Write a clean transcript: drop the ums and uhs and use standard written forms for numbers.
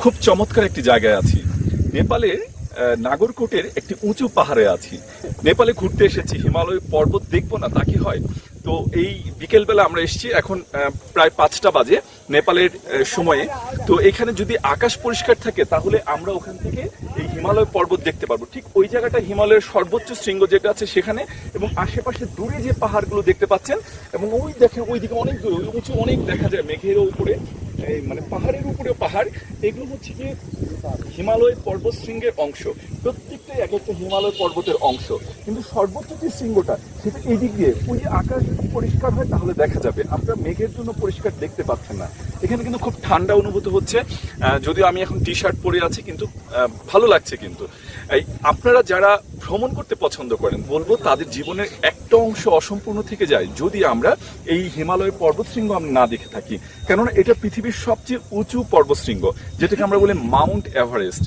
খুব চমৎকার একটি জায়গায় আছি। নেপালে নাগরকোটের একটি উঁচু পাহাড়ে আছি। নেপালে ঘুরতে এসেছি, হিমালয় পর্বত দেখবো না তা কি হয়? তো এই বিকেলবেলা আমরা এসেছি, এখন প্রায় 5টা বাজে নেপালের সময়ে। তো এখানে যদি আকাশ পরিষ্কার থাকে তাহলে আমরা ওখান থেকে এই হিমালয় পর্বত দেখতে পারবো। ঠিক ওই জায়গাটা হিমালয়ের সর্বোচ্চ শৃঙ্গ যেটা আছে সেখানে, এবং আশেপাশে দূরে যে পাহাড়গুলো দেখতে পাচ্ছেন, এবং ওই দেখেন ওইদিকে অনেক দূরে উঁচু অনেক দেখা যায় মেঘের উপরে, মানে পাহাড়ের উপরে পাহাড়। এগুলো হচ্ছে কি হিমালয় পর্বত শৃঙ্গের অংশ। প্রত্যেকটাই এক একটা হিমালয় পর্বতের অংশ, কিন্তু সর্বোচ্চ যে শৃঙ্গটা সেটা এই দিক দিয়ে, ওই যে আকাশ যদি পরিষ্কার হয় তাহলে দেখা যাবে। আপনারা মেঘের জন্য পরিষ্কার দেখতে পাচ্ছেন না। এখানে কিন্তু খুব ঠান্ডা অনুভূত হচ্ছে, যদিও আমি এখন টি শার্ট পরে আছি, কিন্তু ভালো লাগছে। কিন্তু এই আপনারা যারা ভ্রমণ করতে পছন্দ করেন, বলবো তাদের জীবনের একটা অংশ অসম্পূর্ণ থেকে যায় যদি আমরা এই হিমালয় পর্বতশৃঙ্গ আমরা না দেখে থাকি। কেননা এটা পৃথিবীর সবচেয়ে উঁচু পর্বতশৃঙ্গ, যেটাকে আমরা বলি মাউন্ট এভারেস্ট।